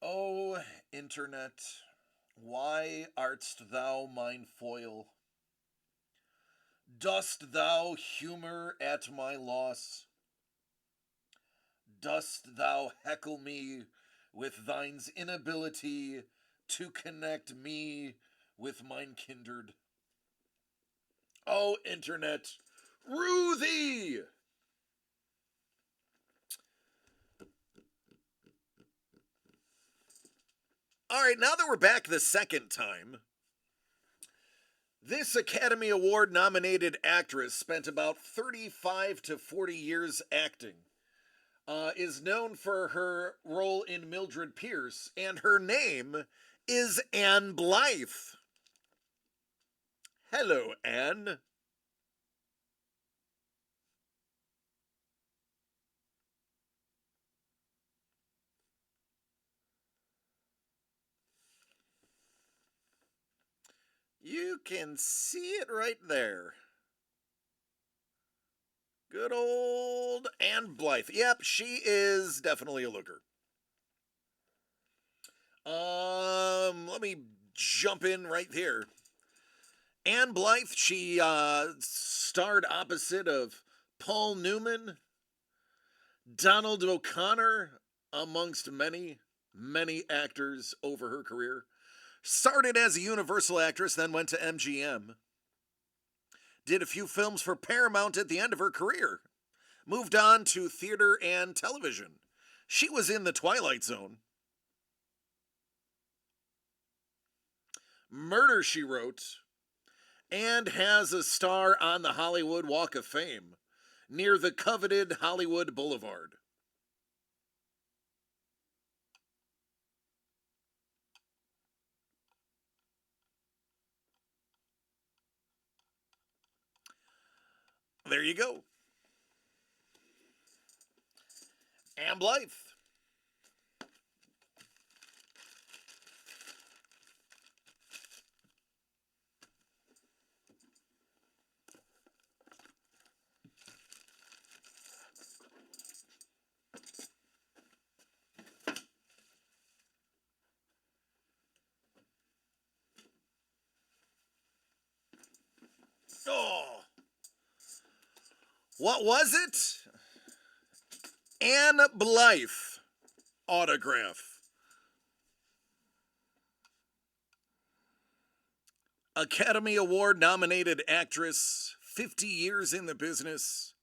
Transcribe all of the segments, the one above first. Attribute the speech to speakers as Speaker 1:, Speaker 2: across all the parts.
Speaker 1: O Internet, why art'st thou mine foil? Dost thou humour at my loss? Dost thou heckle me with thine's inability to connect me with mine kindred? O Internet, rue thee! All right, now that we're back the second time, this Academy Award nominated actress spent about 35 to 40 years acting. Is known for her role in Mildred Pierce, and her name is Anne Blythe. Hello, Anne. You can see it right there. Good old Anne Blythe. Yep, she is definitely a looker. Let me jump in right here. Anne Blythe, she starred opposite of Paul Newman, Donald O'Connor, amongst many, many actors over her career. Started as a Universal actress, then went to MGM. Did a few films for Paramount at the end of her career. Moved on to theater and television. She was in The Twilight Zone. Murder, She Wrote. And has a star on the Hollywood Walk of Fame near the coveted Hollywood Boulevard. There you go. Anne Blythe. Oh. What was it? Anne Blythe autograph. Academy Award nominated actress, 50 years in the business.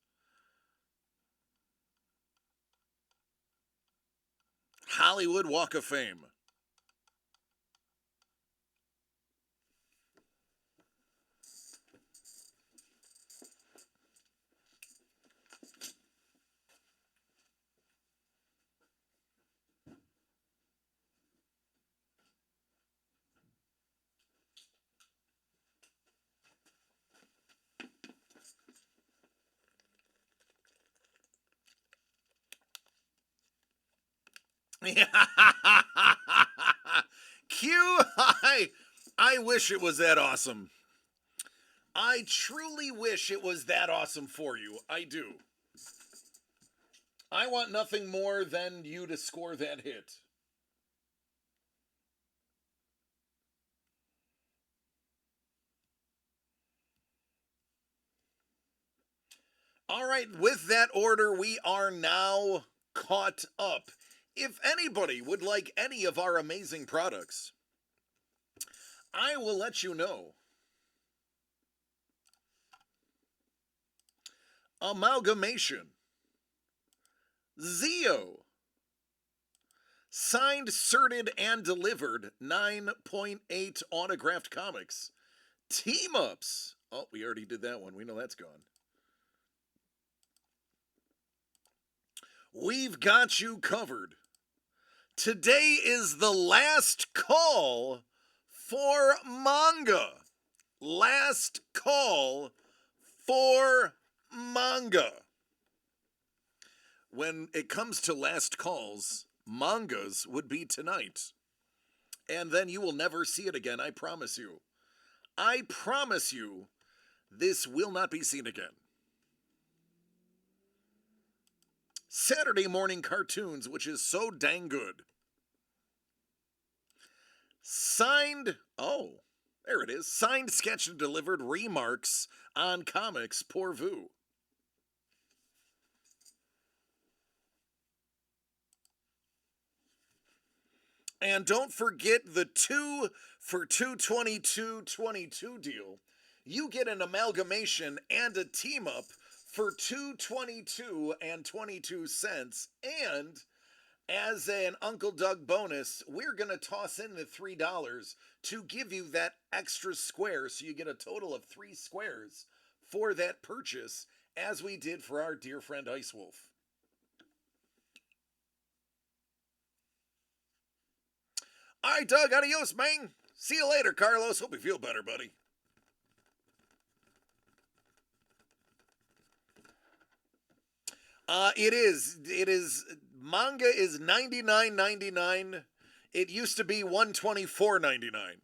Speaker 1: Hollywood Walk of Fame. Q, I wish it was that awesome. I truly wish it was that awesome for you. I do. I want nothing more than you to score that hit. All right, with that order, we are now caught up. If anybody would like any of our amazing products, I will let you know. Amalgamation. Zeo. Signed, certed, and delivered 9.8 autographed comics. Team ups. Oh, we already did that one. We know that's gone. We've got you covered. Today is the last call for manga. Last call for manga. When it comes to last calls, mangas would be tonight. And then you will never see it again, I promise you. I promise you, this will not be seen again. Saturday morning cartoons, which is so dang good. Signed, oh, there it is. Signed, sketched, and delivered remarks on comics pour vous. And don't forget the 2 for 222.22 deal. You get an amalgamation and a team up for 222 and 22 cents. And as an Uncle Doug bonus, we're going to toss in the $3 to give you that extra square, so you get a total of 3 squares for that purchase, as we did for our dear friend Ice Wolf. All right, Doug, adios, man. See you later, Carlos. Hope you feel better, buddy. It is. Manga is $99.99. It used to be $124.99.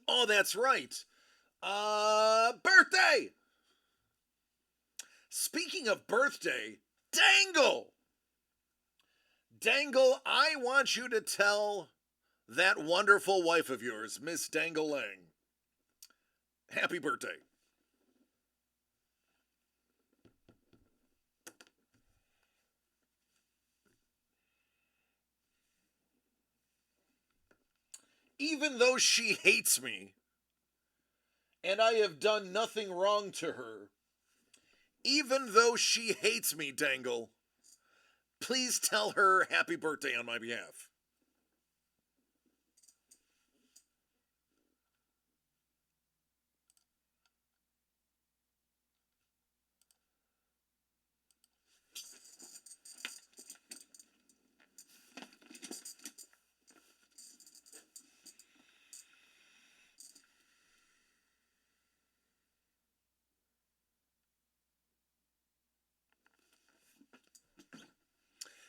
Speaker 1: Oh, that's right. Birthday! Speaking of birthday, Dangle! Dangle, I want you to tell that wonderful wife of yours, Miss Dangle Lang, happy birthday. Even though she hates me, and I have done nothing wrong to her, even though she hates me, Dangle, please tell her happy birthday on my behalf.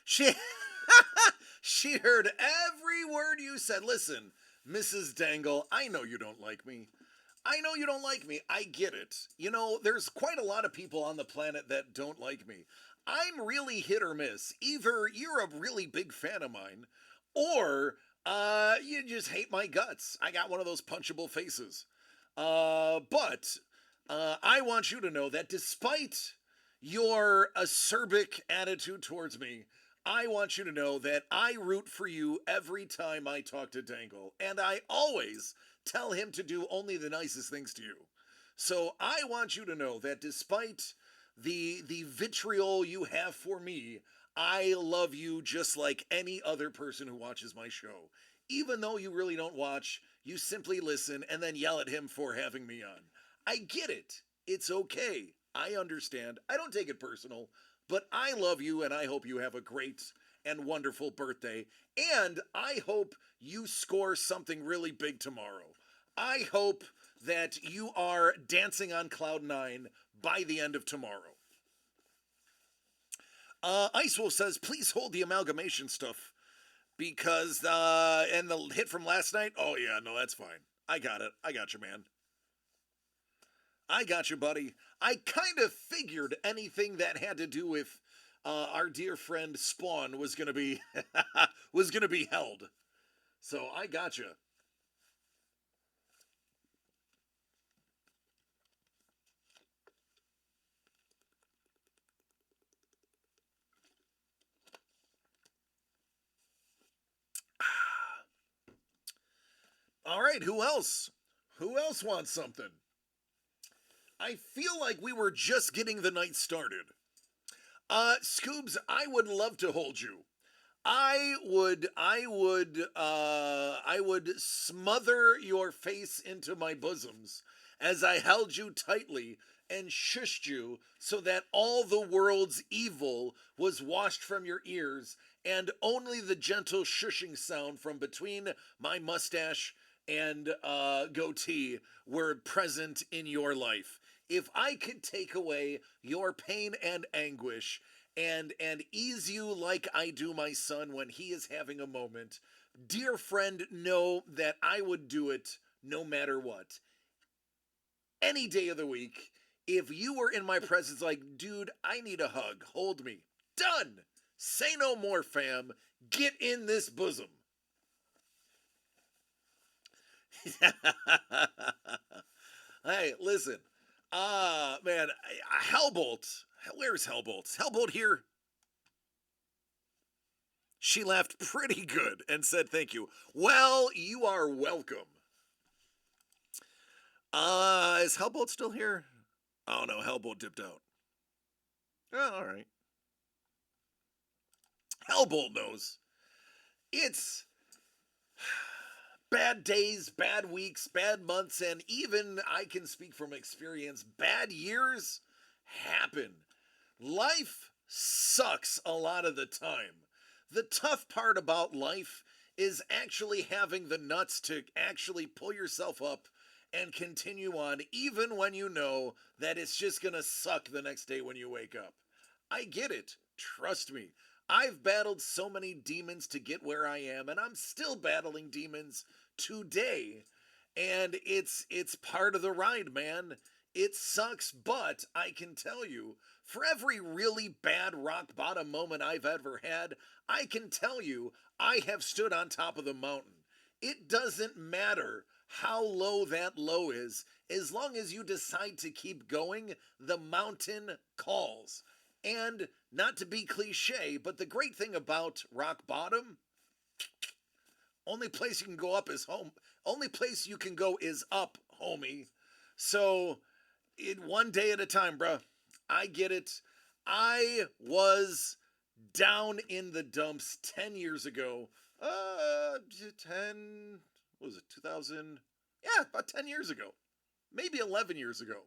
Speaker 1: She she heard every word you said. Listen, Mrs. Dangle, I know you don't like me. I know you don't like me. I get it. You know, there's quite a lot of people on the planet that don't like me. I'm really hit or miss. Either you're a really big fan of mine, or you just hate my guts. I got one of those punchable faces. But I want you to know that despite your acerbic attitude towards me, I want you to know that I root for you every time I talk to Dangle, and I always tell him to do only the nicest things to you. So I want you to know that despite the vitriol you have for me, I love you just like any other person who watches my show. Even though you really don't watch, you simply listen and then yell at him for having me on. I get it. It's okay. I understand. I don't take it personal, but I love you and I hope you have a great and wonderful birthday. And I hope you score something really big tomorrow. I hope that you are dancing on cloud nine by the end of tomorrow. Ice Wolf says, please hold the amalgamation stuff because, and the hit from last night, oh yeah, no, that's fine. I got it. I got you, man. I got you, buddy. I kind of figured anything that had to do with our dear friend Spawn was gonna be was gonna be held. So I got you. All right, who else? Who else wants something? I feel like we were just getting the night started. Scoobs, I would love to hold you. I would smother your face into my bosoms as I held you tightly and shushed you so that all the world's evil was washed from your ears and only the gentle shushing sound from between my mustache and goatee were present in your life. If I could take away your pain and anguish and ease you like I do my son when he is having a moment, dear friend, know that I would do it no matter what. Any day of the week, If you were in my presence, like, dude, I need a hug, hold me. Done. Say no more, fam. Get in this bosom. Hey, listen. Man, Hellbolt. Where's Hellbolt? Is Hellbolt here? She laughed pretty good and said thank you. Well, you are welcome. Is Hellbolt still here? Oh no, Hellbolt dipped out. Oh, all right. Hellbolt knows. It's bad days, bad weeks, bad months, and even I can speak from experience, bad years happen. Life sucks a lot of the time. The tough part about life is actually having the nuts to actually pull yourself up and continue on, even when you know that it's just gonna suck the next day when you wake up. I get it. Trust me. I've battled so many demons to get where I am, and I'm still battling demons today. And it's part of the ride, man. It sucks, but I can tell you, for every really bad rock bottom moment I've ever had, I can tell you I have stood on top of the mountain. It doesn't matter how low that low is, as long as you decide to keep going, the mountain calls. And not to be cliche, but the great thing about rock bottom, only place you can go up is home. Only place you can go is up, homie. So, one day at a time, bruh. I get it. I was down in the dumps 10 years ago. 10, what was it, 2000? Yeah, about 10 years ago. Maybe 11 years ago.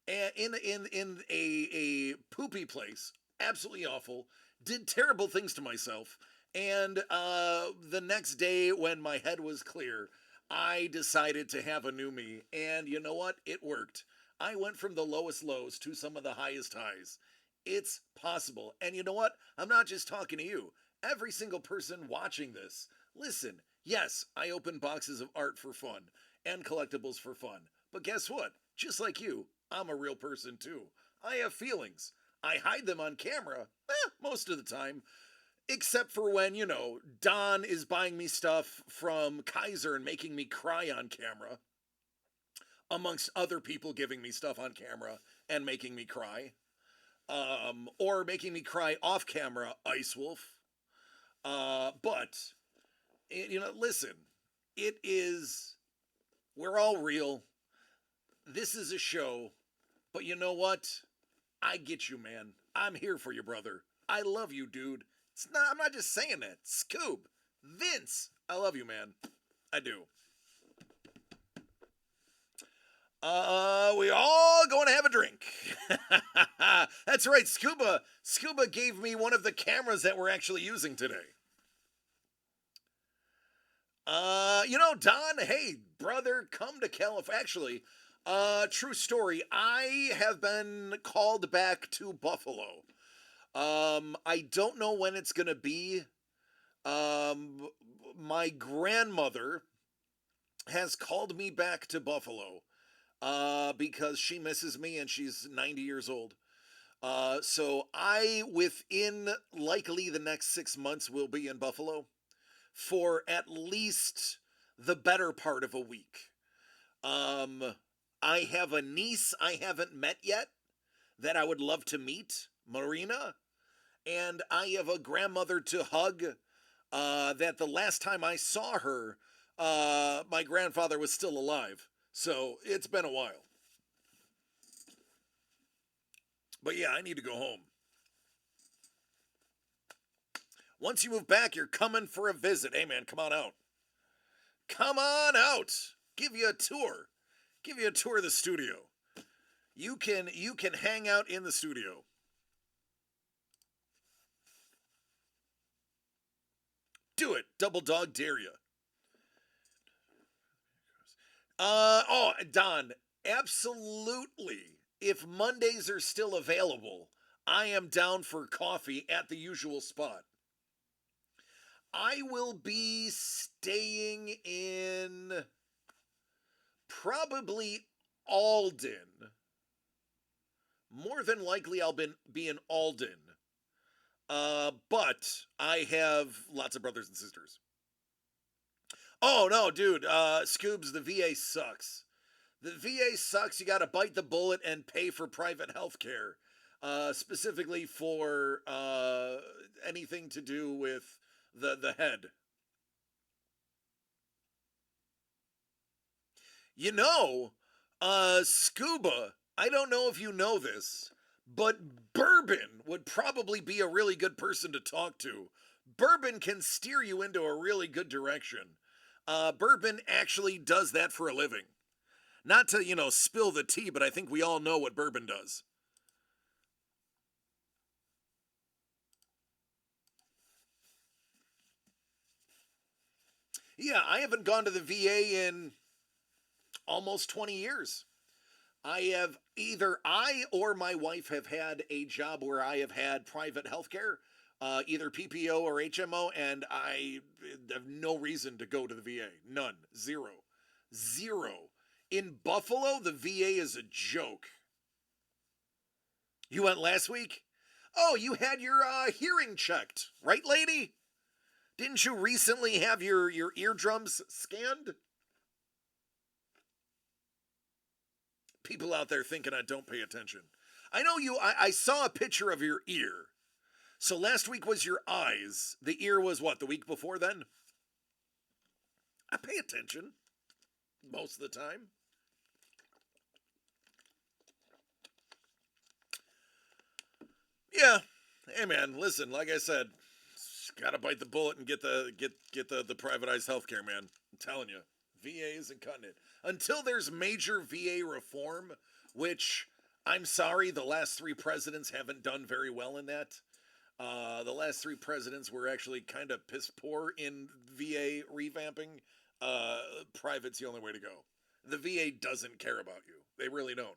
Speaker 1: And in a poopy place, absolutely awful. Did terrible things to myself. And the next day, when my head was clear, I decided to have a new me. And you know what? It worked. I went from the lowest lows to some of the highest highs. It's possible. And you know what? I'm not just talking to you. Every single person watching this, listen, yes, I open boxes of art for fun and collectibles for fun. But guess what? Just like you, I'm a real person too. I have feelings. I hide them on camera, most of the time. Except for when, Don is buying me stuff from Kaiser and making me cry on camera, amongst other people giving me stuff on camera and making me cry. Or making me cry off camera, Ice Wolf. But, listen, we're all real. This is a show. But you know what? I get you, man. I'm here for you, brother. I love you, dude. I'm not just saying that. Scoob, Vince, I love you, man. I do. We all going to have a drink. That's right. Scuba gave me one of the cameras that we're actually using today. Don, hey, brother, come to California. Actually, true story. I have been called back to Buffalo. I don't know when it's gonna be. My grandmother has called me back to Buffalo, because she misses me and she's 90 years old. So within likely the next 6 months, will be in Buffalo for at least the better part of a week. I have a niece I haven't met yet that I would love to meet, Marina, and I have a grandmother to hug, that the last time I saw her, my grandfather was still alive. So it's been a while. But yeah, I need to go home. Once you move back, you're coming for a visit. Hey man, come on out. Come on out. Give you a tour. Give you a tour of the studio. You can hang out in the studio. Do it. Double dog dare you. Don, absolutely. If Mondays are still available, I am down for coffee at the usual spot. I will be staying in probably Alden. More than likely, I'll be in Alden. But I have lots of brothers and sisters. Oh no, dude, Scoobs, the VA sucks. The VA sucks. You got to bite the bullet and pay for private health care, specifically for anything to do with the head. You know, Scuba, I don't know if you know this, but Bourbon would probably be a really good person to talk to. Bourbon can steer you into a really good direction. Bourbon actually does that for a living. Not to, spill the tea, but I think we all know what Bourbon does. Yeah, I haven't gone to the VA in almost 20 years. I or my wife have had a job where I have had private health care, either PPO or HMO, and I have no reason to go to the VA. None. Zero. Zero. In Buffalo, the VA is a joke. You went last week? Oh, you had your hearing checked, right, lady? Didn't you recently have your eardrums scanned? People out there thinking I don't pay attention. I know you, I saw a picture of your ear. So last week was your eyes. The ear was what, the week before then? I pay attention most of the time. Yeah. Hey man, listen, like I said, gotta bite the bullet and get the privatized healthcare, man. I'm telling you. VA isn't cutting it. Until there's major VA reform, which I'm sorry, the last three presidents haven't done very well in that. The last three presidents were actually kind of piss poor in VA revamping. Private's the only way to go. The VA doesn't care about you. They really don't.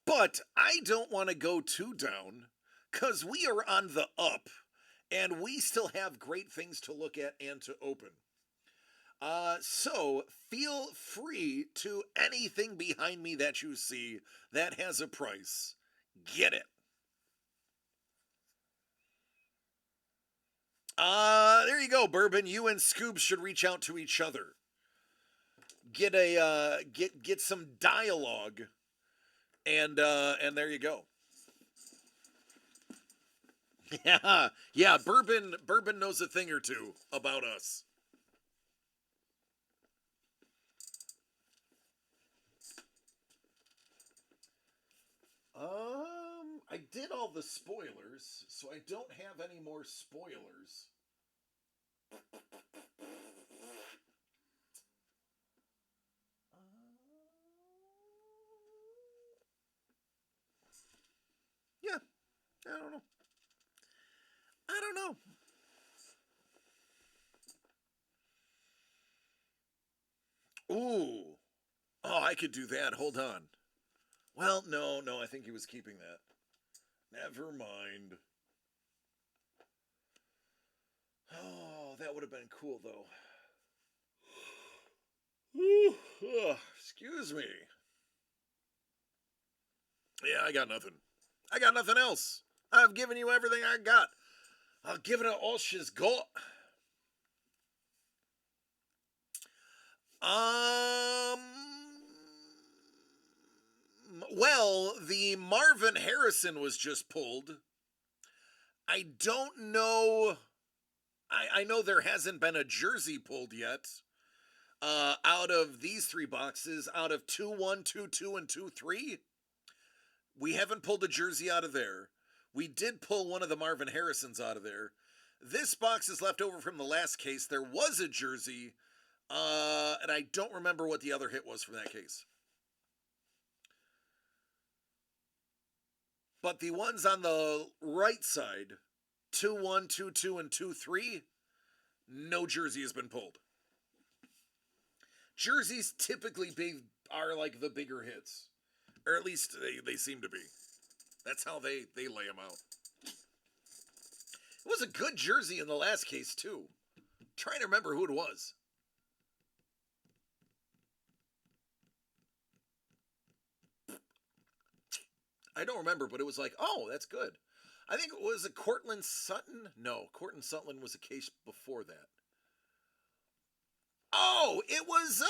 Speaker 1: But I don't want to go too down, because we are on the up, and we still have great things to look at and to open. So feel free to anything behind me that you see that has a price. Get it. There you go, Bourbon. You and Scoob should reach out to each other. Get some dialogue, and there you go. Yeah. Bourbon knows a thing or two about us. I did all the spoilers, so I don't have any more spoilers. Yeah, I don't know. I don't know. Ooh. Oh, I could do that. Hold on. Well, no, I think he was keeping that. Never mind. Oh, that would have been cool, though. Excuse me. Yeah, I got nothing. I got nothing else. I've given you everything I got. I've given it all she's got. Um. Well, the Marvin Harrison was just pulled. I don't know. I know there hasn't been a jersey pulled yet. Out of these three boxes, out of 2-1, 2-2, and 2-3, we haven't pulled a jersey out of there. We did pull one of the Marvin Harrisons out of there. This box is left over from the last case. There was a jersey, and I don't remember what the other hit was from that case. But the ones on the right side, 2-1, 2-2, and 2-3, no jersey has been pulled. Jerseys typically are like the bigger hits. Or at least they seem to be. That's how they lay them out. It was a good jersey in the last case, too. I'm trying to remember who it was. I don't remember, but it was like, oh, that's good. I think it was a Cortland Sutton. No, Cortland Sutton was a case before that. Oh, it was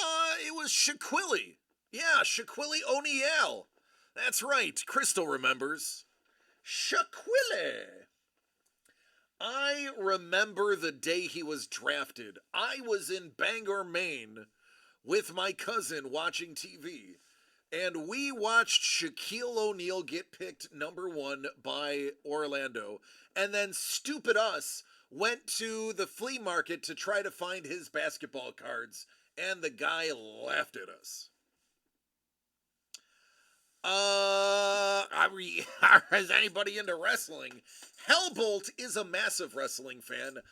Speaker 1: Shaquille. Yeah, Shaquille O'Neal. That's right. Crystal remembers. Shaquille. I remember the day he was drafted. I was in Bangor, Maine with my cousin watching TV. And we watched Shaquille O'Neal get picked #1 by Orlando. And then stupid us went to the flea market to try to find his basketball cards. And the guy laughed at us. Is anybody into wrestling? Hellbolt is a massive wrestling fan.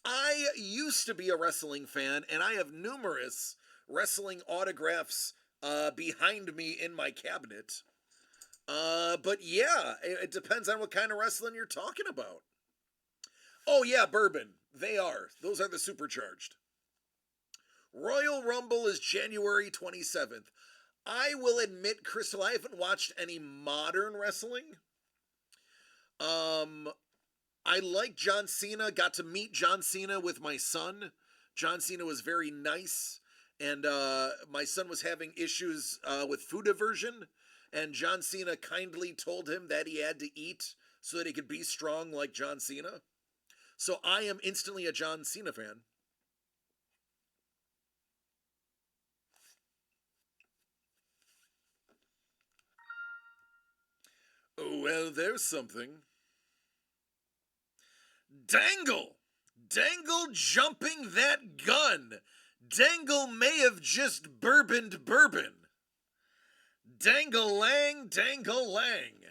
Speaker 1: I used to be a wrestling fan, and I have numerous wrestling autographs behind me in my cabinet. But yeah, it depends on what kind of wrestling you're talking about. Oh yeah, bourbon. They are. Those are the supercharged. Royal Rumble is January 27th. I will admit, Crystal, I haven't watched any modern wrestling. I like John Cena. Got to meet John Cena with my son. John Cena was very nice. And my son was having issues with food aversion. And John Cena kindly told him that he had to eat so that he could be strong like John Cena. So I am instantly a John Cena fan. Oh, well, there's something. Dangle! Dangle jumping that gun! Dangle may have just bourboned bourbon. Dangle lang, dangle lang.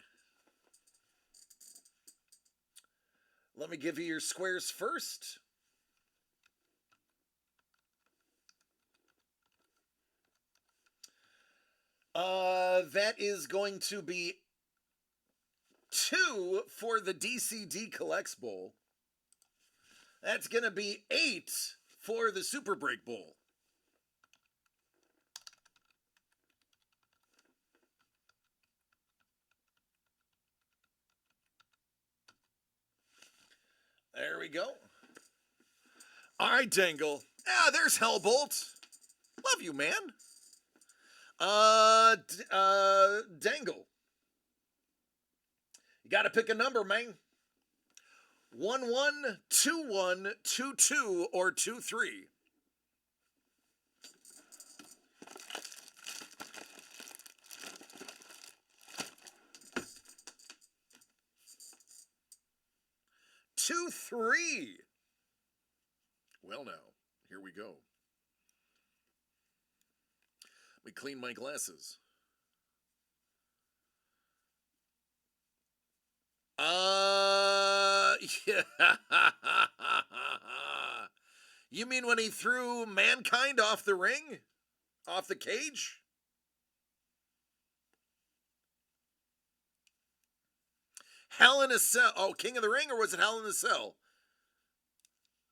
Speaker 1: Let me give you your squares first. That is going to be 2 for the DCD Collects Bowl. That's going to be 8 for the Super Break Bowl. There we go. All right, Dangle. Ah, there's Hellbolt. Love you, man. Dangle. You got to pick a number, man. 11, 21, 22, or 23. Two, 3. Well, now, here we go. Let me clean my glasses. Yeah. You mean when he threw Mankind off the ring? Off the cage? Hell in a Cell. Oh, King of the Ring, or was it Hell in a Cell?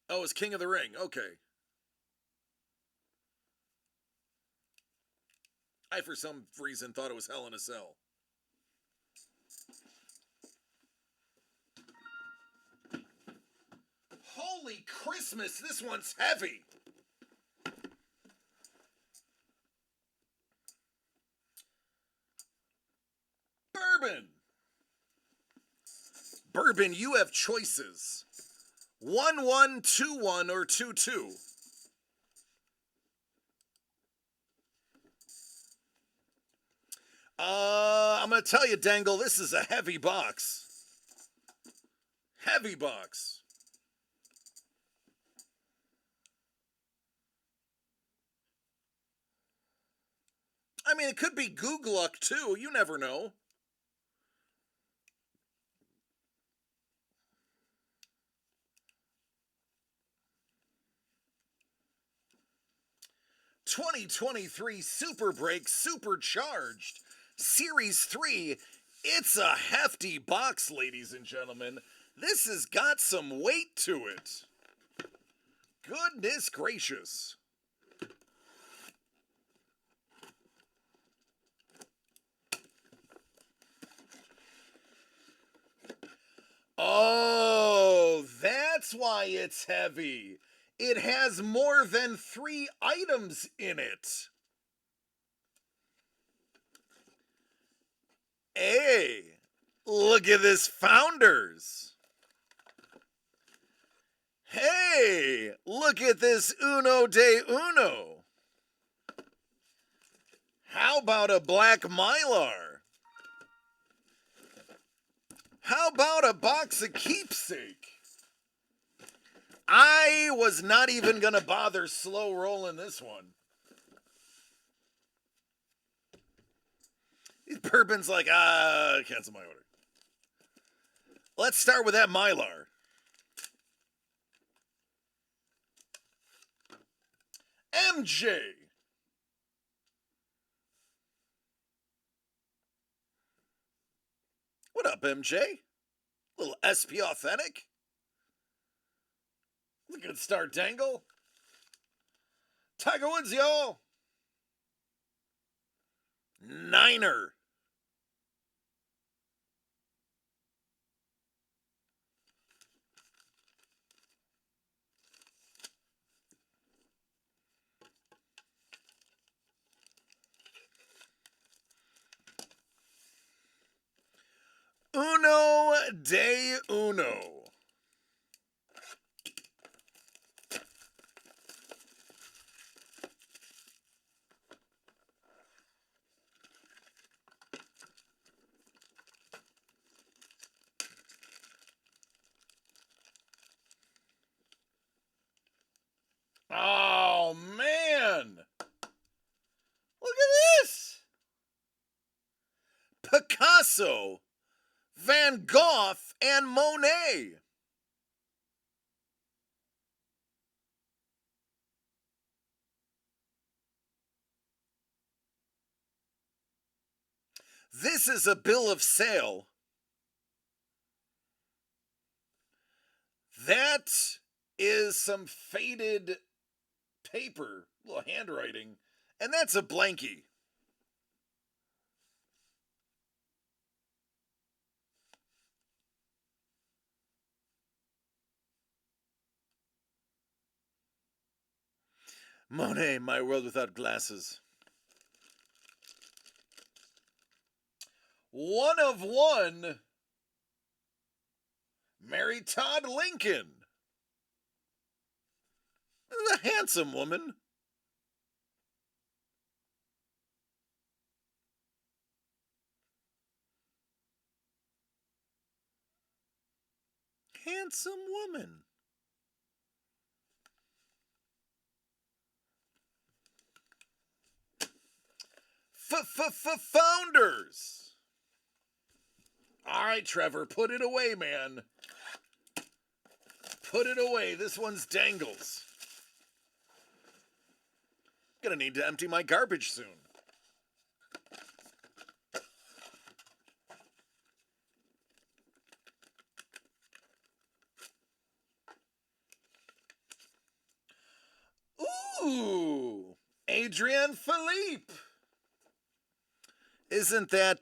Speaker 1: Oh, it was King of the Ring. Okay. I, for some reason, thought it was Hell in a Cell. Holy Christmas, this one's heavy. Bourbon. Bourbon, you have choices. 11, 21, or 22. I'm going to tell you, Dangle, this is a heavy box. Heavy box. I mean, it could be Goog Luck, too. You never know. '23 Super Break Supercharged Series 3. It's a hefty box, ladies and gentlemen. This has got some weight to it. Goodness gracious. it's heavy. It has more than 3 items in it. Hey, look at this Founders. Hey, look at this Uno de Uno. How about a black Mylar? How about a box of Keepsake? I was not even going to bother slow rolling this one. Bourbon's like, cancel my order. Let's start with that Mylar. MJ. What up, MJ? Little SP Authentic? Look at Star Dangle. Tiger Woods, y'all. Niner. Uno de Uno. Oh, man. Look at this. Picasso, Van Gogh, and Monet. This is a bill of sale. That is some faded paper, little handwriting, and that's a blankie. Monet, My World Without Glasses. One of one. Mary Todd Lincoln. A handsome woman. Handsome woman. Founders. All right, Trevor, put it away, man. Put it away. This one's Dangles. Gonna need to empty my garbage soon. Ooh, Adrian Philippe. Isn't that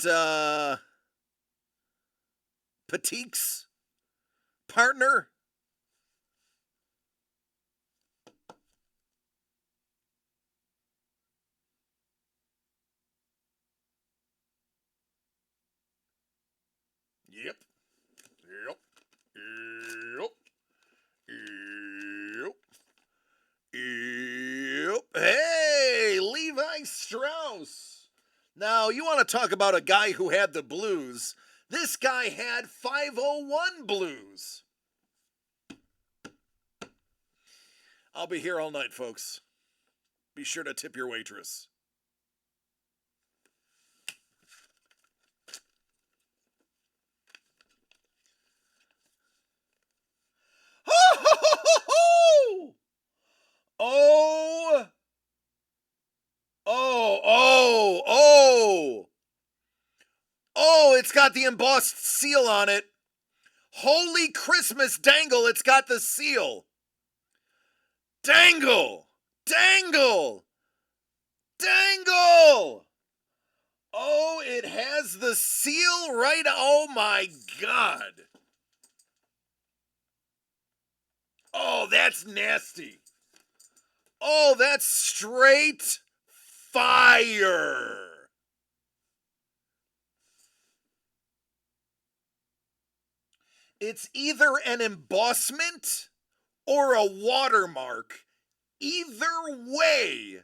Speaker 1: Pt.3's partner? Yep. Yep. Yep. Yep. Yep. Hey, Levi Strauss. Now, you want to talk about a guy who had the blues. This guy had 501 blues. I'll be here all night, folks. Be sure to tip your waitress. Oh! Oh! Oh! Oh! Oh! Oh! It's got the embossed seal on it. Holy Christmas dangle! It's got the seal. Dangle! Dangle! Dangle! Oh, it has the seal right. Oh my God. Oh, that's nasty. Oh, that's straight fire. It's either an embossment or a watermark. Either way,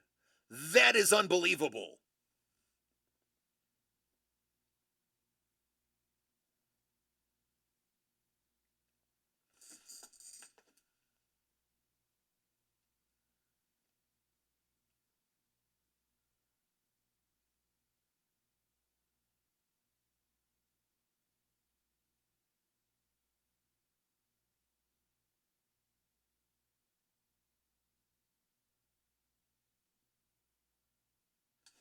Speaker 1: that is unbelievable.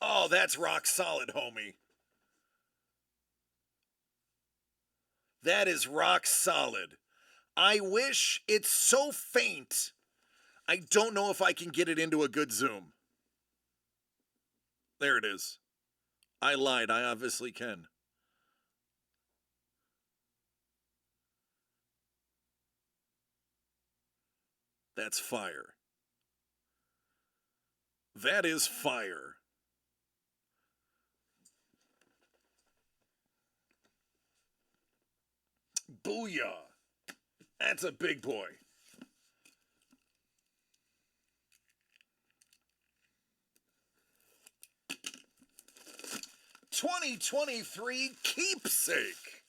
Speaker 1: Oh, that's rock solid, homie. That is rock solid. I wish it's so faint. I don't know if I can get it into a good zoom. There it is. I lied. I obviously can. That's fire. That is fire. Booyah. That's a big boy. 2023 keepsake.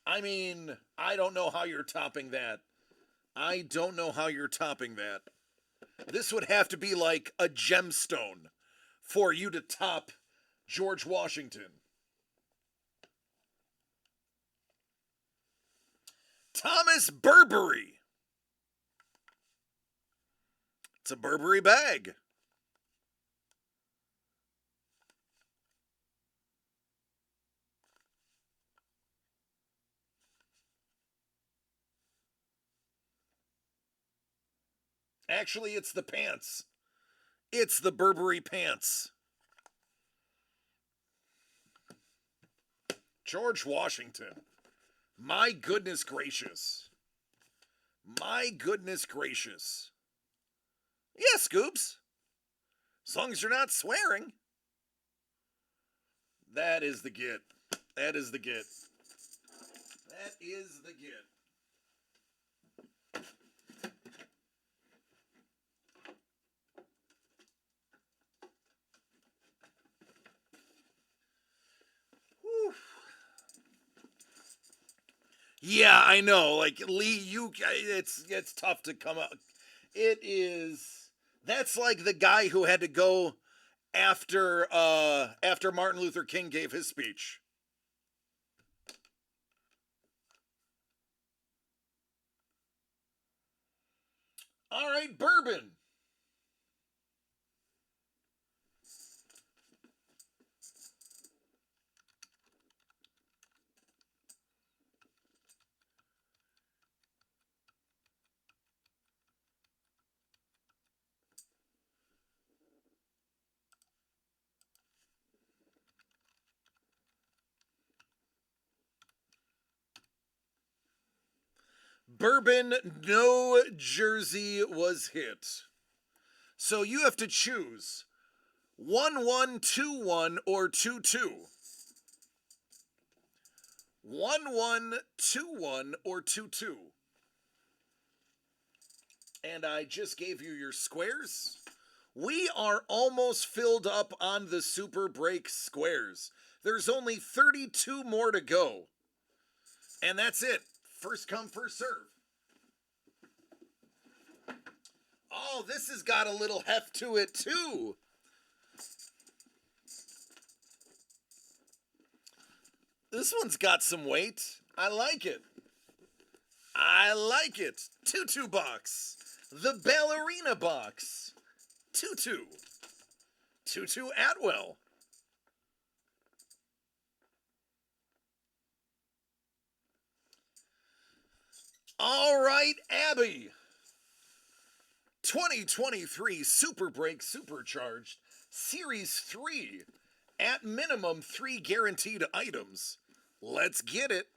Speaker 1: I mean, I don't know how you're topping that. I don't know how you're topping that. This would have to be like a gemstone for you to top George Washington. Thomas Burberry. It's a Burberry bag. Actually, it's the pants. It's the Burberry pants. George Washington. My goodness gracious. My goodness gracious. Yeah, Scoops. As long as you're not swearing. That is the get. That is the get. That is the get. Whew. Yeah, I know. Like Lee, it's tough to come out. It is. That's like the guy who had to go after Martin Luther King gave his speech. All right, bourbon. Bourbon, no jersey was hit. So you have to choose 1-1-2-1 or 2-2. 1-1-2-1 or 2-2. And I just gave you your squares. We are almost filled up on the Super Break squares. There's only 32 more to go. And that's it. First come, first serve. Oh, this has got a little heft to it, too. This one's got some weight. I like it. I like it. Tutu box. The ballerina box. Tutu. Tutu Atwell. All right, Abby. 2023 Super Break Supercharged Series 3. At minimum 3 guaranteed items. Let's get it.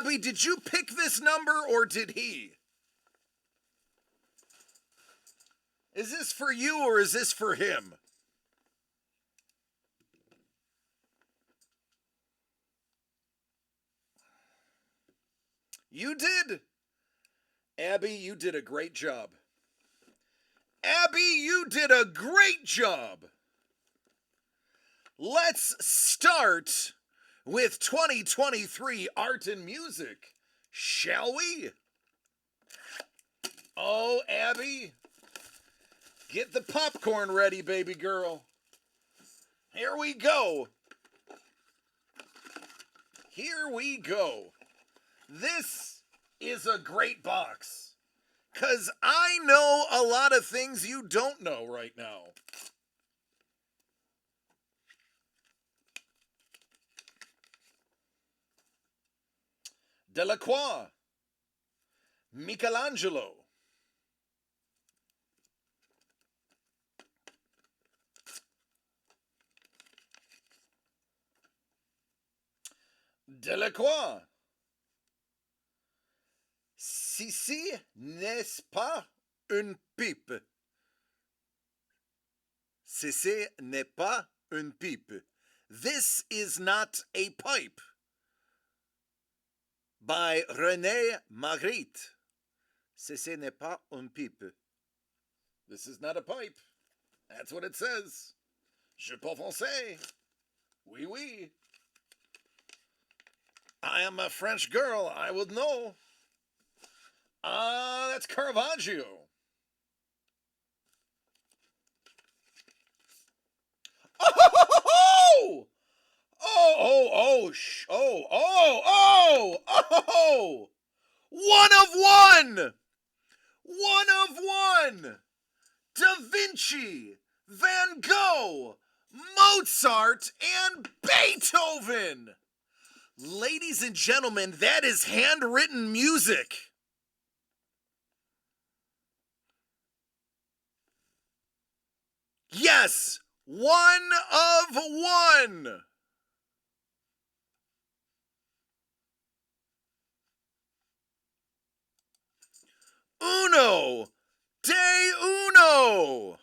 Speaker 1: Abby, did you pick this number or did he? Is this for you or is this for him? You did. Abby, you did a great job. Abby, you did a great job. Let's start with 2023 art and music, shall we? Oh, Abby, get the popcorn ready, baby girl. Here we go. Here we go. This is a great box, 'cause I know a lot of things you don't know right now. Delacroix, Michelangelo, Delacroix. Ceci n'est pas une pipe. Ceci n'est pas une pipe. This is not a pipe. By René Magritte. Ceci n'est pas une pipe. This is not a pipe. That's what it says. Je parle français. Oui, oui. I am a French girl. I would know. That's Caravaggio. Oh! Oh! 1 of 1! 1 of 1! Da Vinci, Van Gogh, Mozart, and Beethoven! Ladies and gentlemen, that is handwritten music. Yes, 1 of 1. Uno de uno.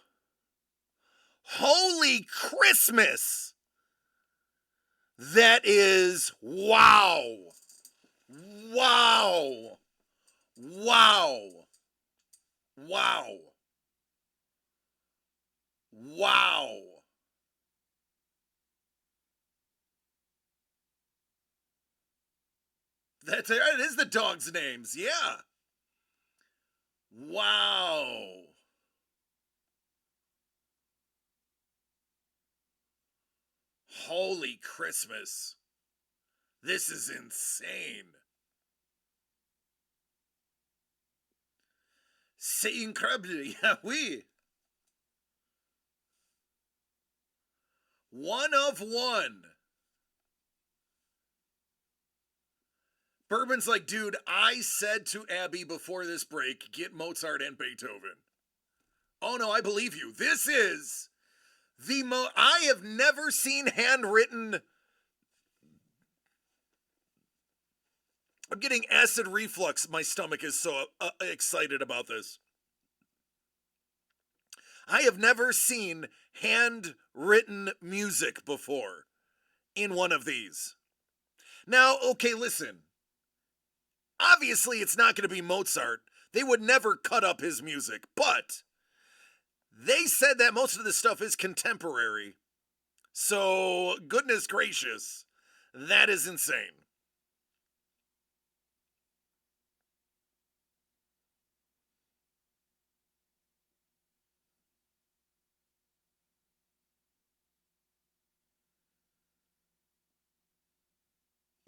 Speaker 1: Holy Christmas. That is wow. Wow. Wow. Wow. Wow. It is the dogs' names, yeah. Wow. Holy Christmas. This is insane. C'est incroyable, yeah, oui. 1 of 1. Bourbon's like, dude, I said to Abby before this break, get Mozart and Beethoven. Oh no, I believe you. This is the I have never seen handwritten. I'm getting acid reflux. My stomach is so excited about this. I have never seen handwritten music before in one of these. Now, okay, listen. Obviously, it's not going to be Mozart. They would never cut up his music, but they said that most of this stuff is contemporary. So, goodness gracious, that is insane.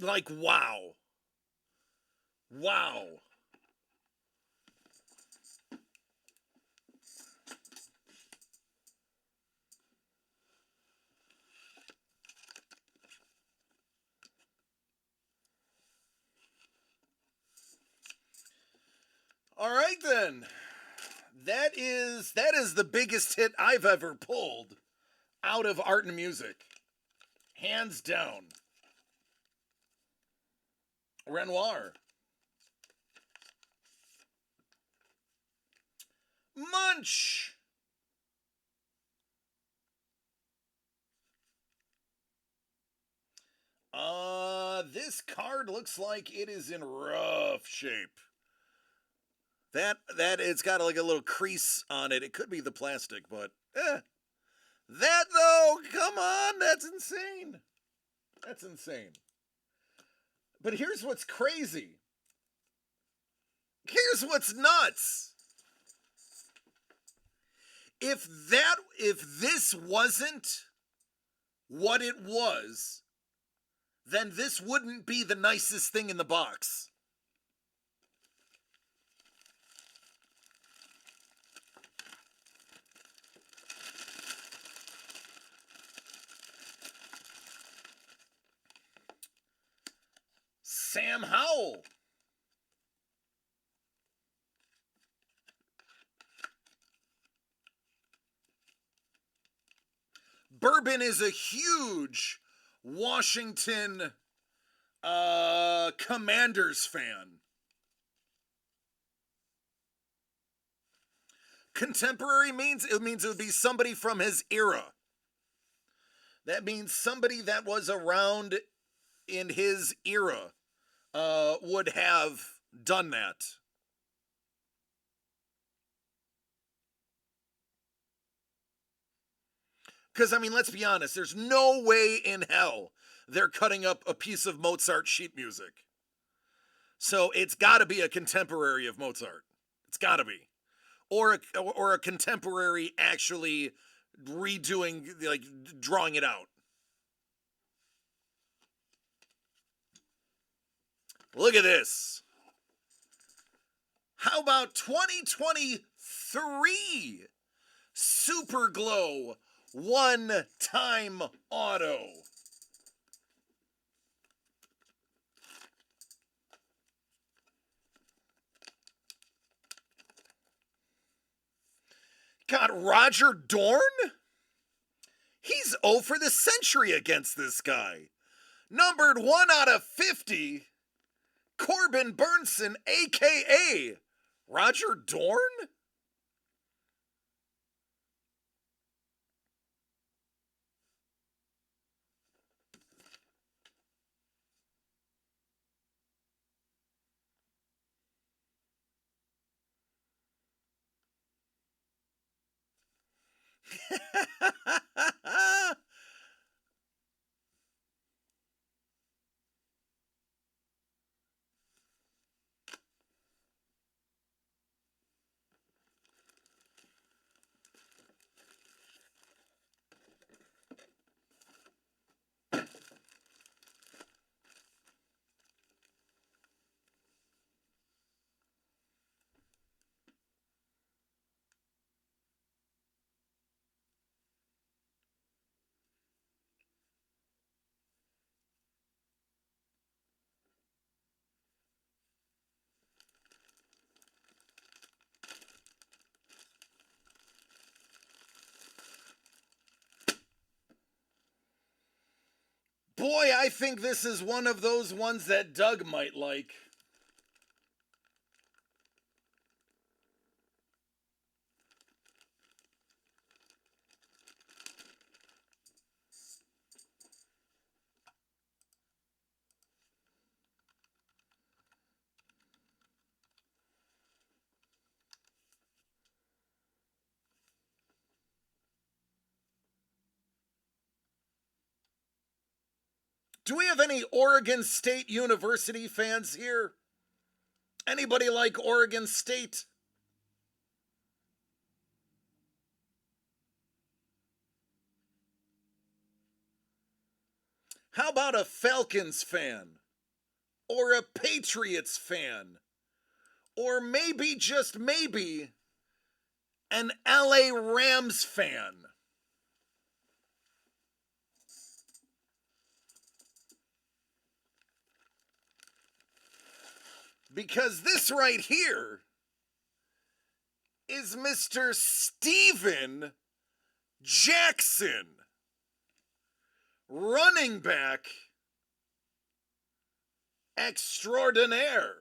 Speaker 1: Like, wow. Wow. All right then. That is the biggest hit I've ever pulled out of art and music. Hands down. Renoir. Munch. This card looks like it is in rough shape. That it's got like a little crease on it. It could be the plastic, but that though, come on, that's insane. That's insane. But here's what's crazy. Here's what's nuts. If this wasn't what it was, then this wouldn't be the nicest thing in the box. Sam Howell. Bourbon is a huge Washington Commanders fan. Contemporary means it would be somebody from his era. That means somebody that was around in his era would have done that. Because, I mean, let's be honest, there's no way in hell they're cutting up a piece of Mozart sheet music. So it's got to be a contemporary of Mozart. It's got to be. Or a contemporary actually redoing, like, drawing it out. Look at this. How about 2023 Super Glow one-time auto? Got Roger Dorn? He's 0 for the century against this guy. Numbered 1 out of 50. Corbin Burnson, a.k.a. Roger Dorn? Boy, I think this is one of those ones that Doug might like. Do we have any Oregon State University fans here? Anybody like Oregon State? How about a Falcons fan? Or a Patriots fan? Or maybe, just maybe, an LA Rams fan? Because this right here is Mr. Steven Jackson, running back extraordinaire.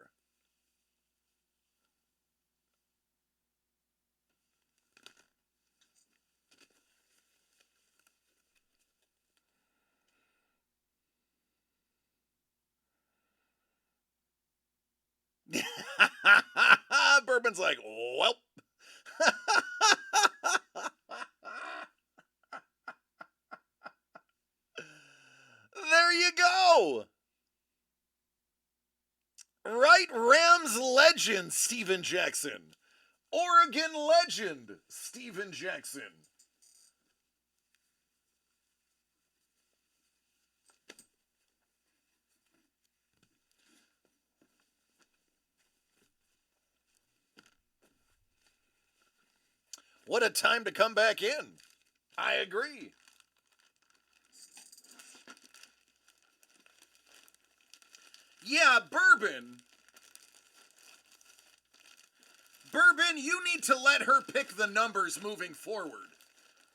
Speaker 1: Bourbon's like, well. There you go. Right, Rams legend Steven Jackson. Oregon legend Steven Jackson. What a time to come back in. I agree. Yeah, Bourbon. Bourbon, you need to let her pick the numbers moving forward.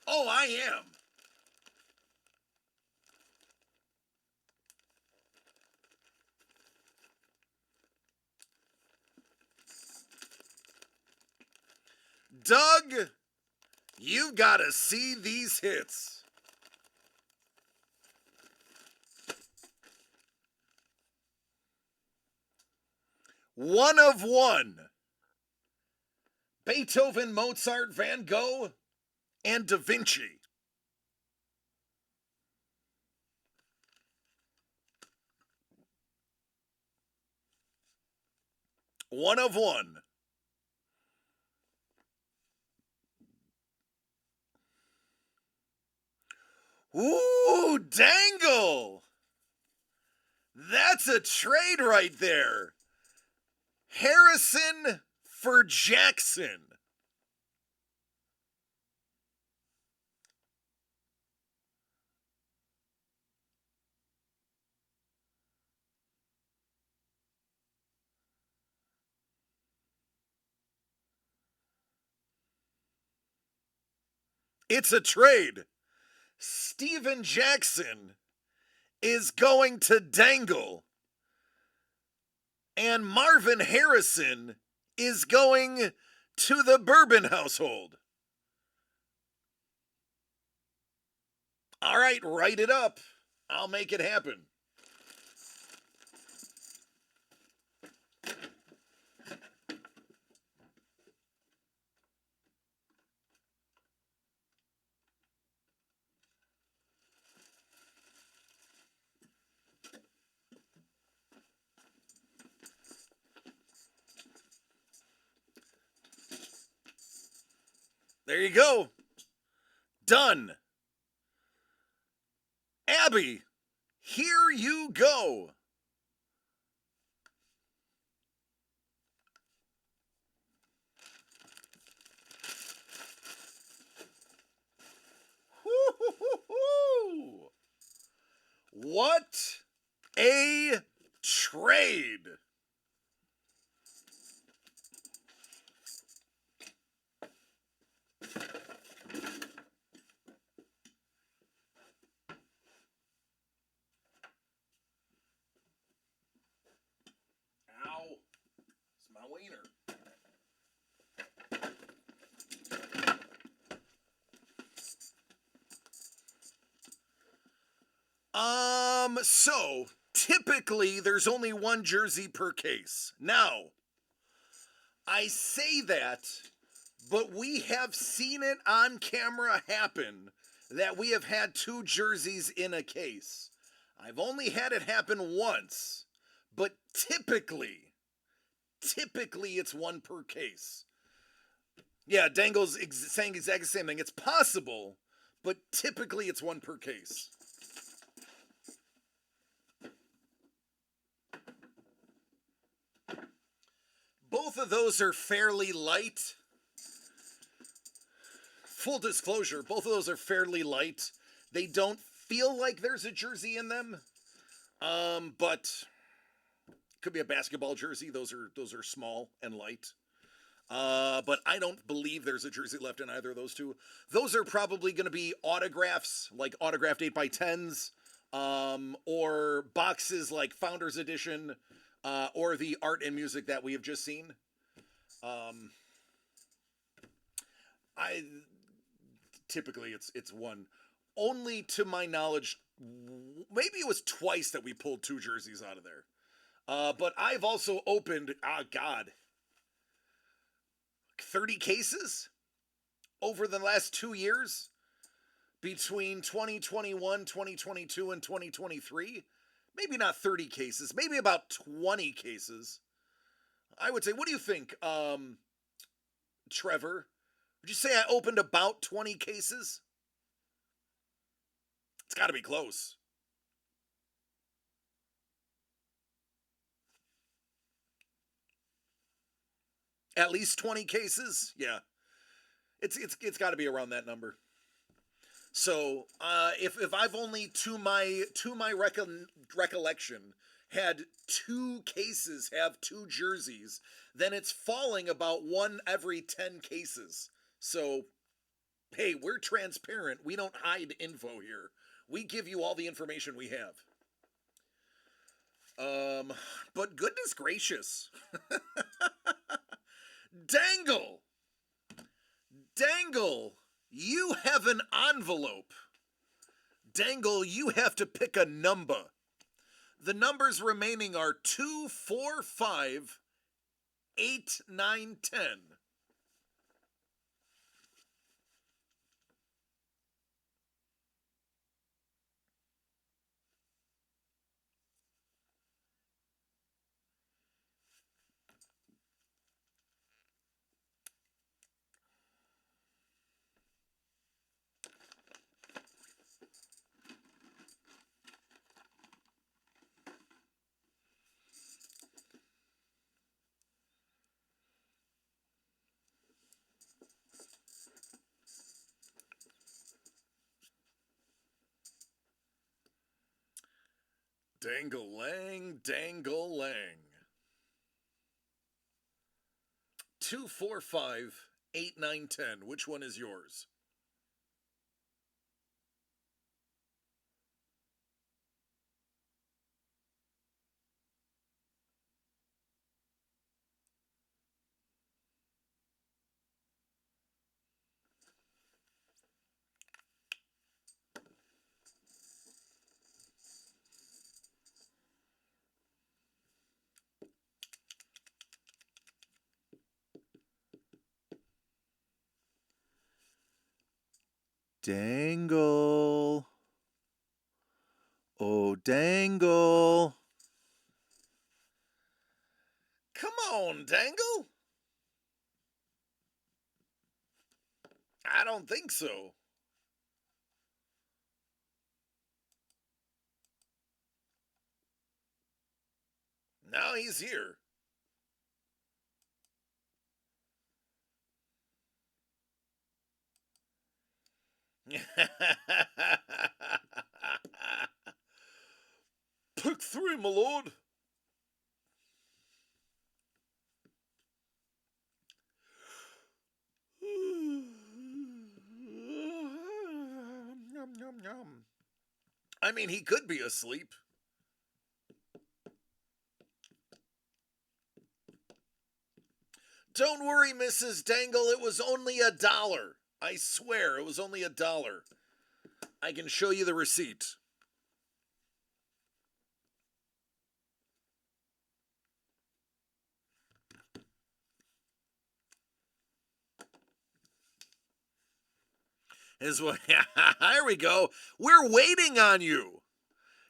Speaker 1: Oh, I am. Doug, you've got to see these hits. One of one. Beethoven, Mozart, Van Gogh, and Da Vinci. One of one. Ooh, dangle. That's a trade right there. Harrison for Jackson. It's a trade. Steven Jackson is going to dangle. And Marvin Harrison is going to the Bourbon household. All right, write it up. I'll make it happen. There you go. Done. Abby, here you go. Woo-hoo-hoo-hoo. What a trade. Ow. It's my wiener. So typically there's only one jersey per case. Now, I say that, but we have seen it on camera happen that we have had two jerseys in a case. I've only had it happen once, but typically it's one per case. Yeah, Dangle's saying exactly the same thing. It's possible, but typically it's one per case. Both of those are fairly light. Full disclosure, both of those are fairly light. They don't feel like there's a jersey in them. But could be a basketball jersey. Those are small and light. But I don't believe there's a jersey left in either of those two. Those are probably going to be autographs, like autographed 8x10s. or boxes like Founders Edition, or the art and music that we have just seen. Um, I typically it's one. Only to my knowledge, maybe it was twice that we pulled two jerseys out of there. But I've also opened, God, 30 cases over the last 2 years between 2021, 2022, and 2023. Maybe not 30 cases, maybe about 20 cases. I would say, what do you think, Trevor? Would you say I opened about 20 cases? It's got to be close. At least 20 cases? Yeah. It's got to be around that number. So, if I've only recollection had two cases have two jerseys, then it's falling about one every 10 cases. So, hey, we're transparent. We don't hide info here. We give you all the information we have. But goodness gracious. Dangle! Dangle! You have an envelope. Dangle, you have to pick a number. The numbers remaining are 2, 4, 5, 8, 9, 10. Dangle-lang, dangle-lang. 2, 4, 5, 8, 9, 10. Which one is yours? Dangle. Oh, Dangle. Come on, Dangle. I don't think so. Now he's here. Pick 3, my lord. I mean, he could be asleep. Don't worry, Mrs. Dangle, it was only $1. I swear, it was only $1. I can show you the receipt. Is what? Here we go. We're waiting on you.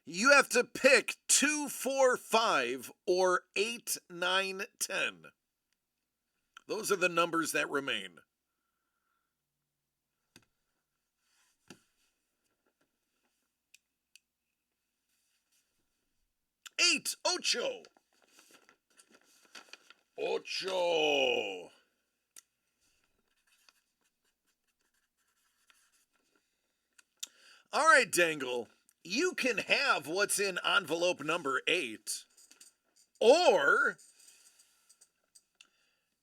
Speaker 1: You have to pick 2, 4, 5, or 8, 9, 10. Those are the numbers that remain. 8, ocho. Ocho. All right, Dangle. You can have what's in envelope number 8, or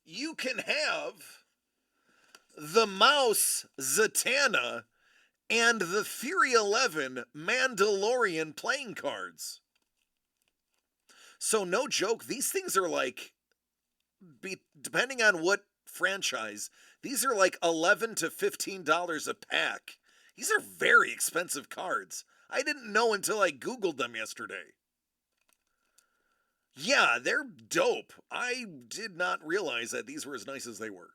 Speaker 1: you can have the mouse Zatanna and the Fury 11 Mandalorian playing cards. So no joke, these things are like, depending on what franchise, these are like $11 to $15 a pack. These are very expensive cards. I didn't know until I Googled them yesterday. Yeah, they're dope. I did not realize that these were as nice as they were.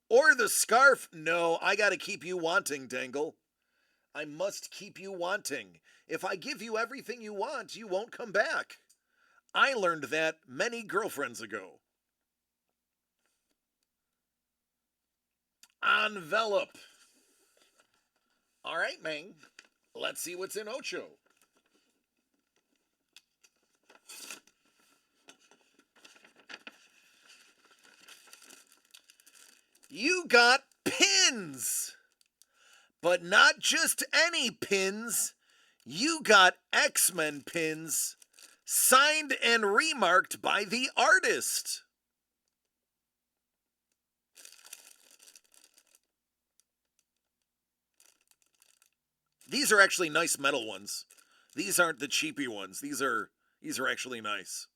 Speaker 1: Or the scarf. No, I gotta keep you wanting, Dangle. I must keep you wanting. If I give you everything you want, you won't come back. I learned that many girlfriends ago. Envelope. All right, man. Let's see what's in Ocho. You got pins! But not just any pins. You got X-Men pins, signed and remarked by the artist. These are actually nice metal ones. These aren't the cheapy ones. These are actually nice.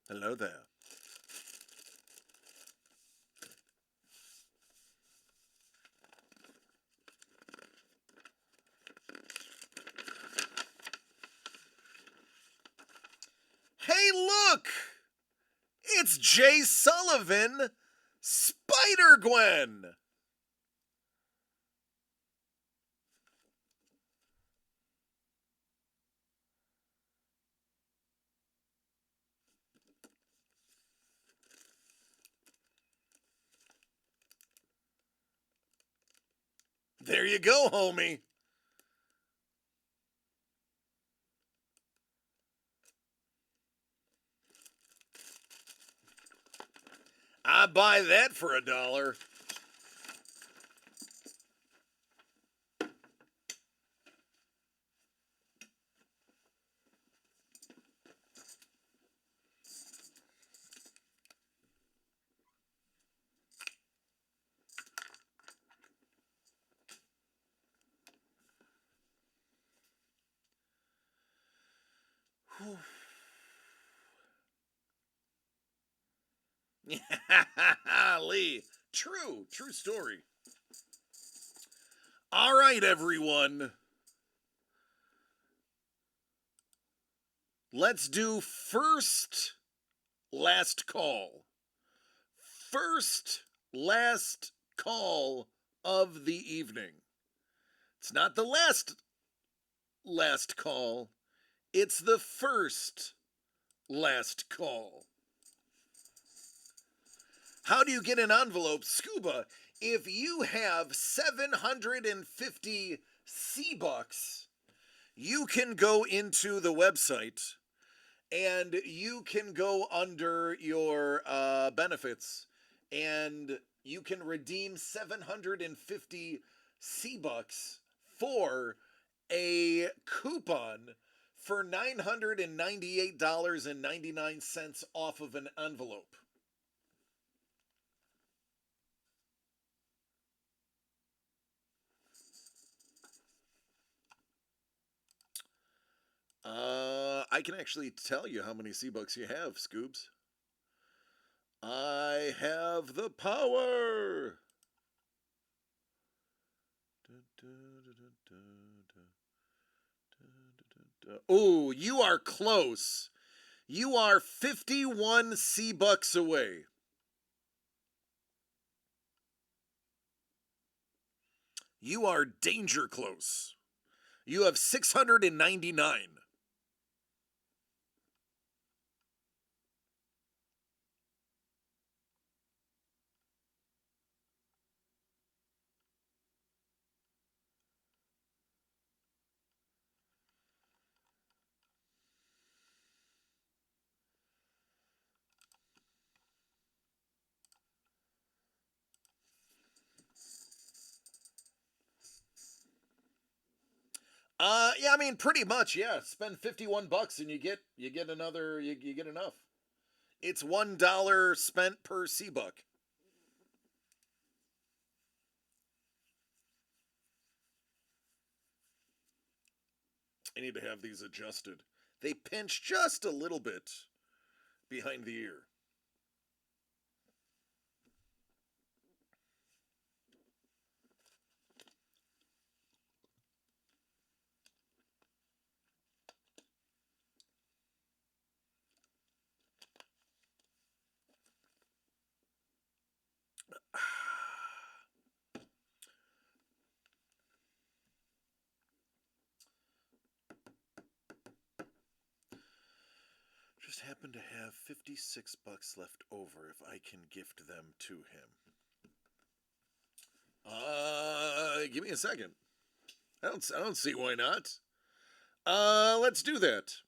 Speaker 1: Hello there. Hey, look! It's Jay Sullivan, Spider-Gwen! There you go, homie. I buy that for $1. Lee, true story. All right, everyone. Let's do first, last call. First, last call of the evening. It's not the last call. It's the first last call. How do you get an envelope, Scuba? If you have 750 C-Bucks, you can go into the website and you can go under your benefits and you can redeem 750 C-Bucks for a coupon for $998.99 off of an envelope. I can actually tell you how many C-Bucks you have, Scoobs. I have the power! Oh, you are close. You are 51 C-Bucks away. You are danger close. You have 699. Yeah, I mean, pretty much, yeah. Spend $51 and you get another you get enough. It's $1 spent per C-Buck. I need to have these adjusted. They pinch just a little bit behind the ear. Just happen to have $56 left over if I can gift them to him. Give me a second. I don't see why not. Let's do that.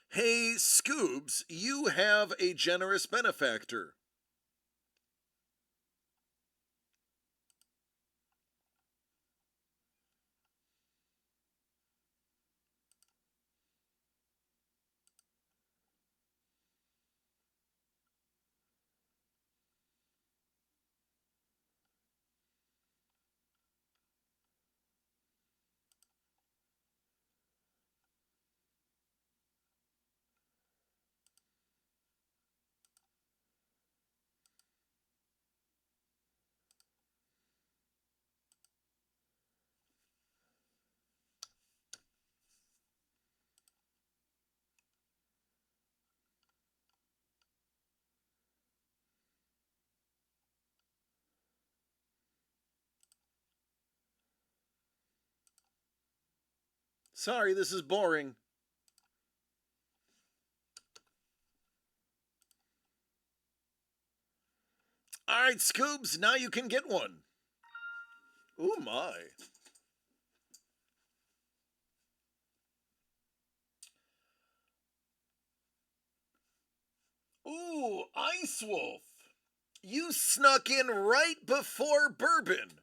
Speaker 1: Hey, Scoobs, you have a generous benefactor. Sorry, this is boring. All right, Scoobs, now you can get one. Ooh, my. Ooh, Ice Wolf. You snuck in right before Bourbon.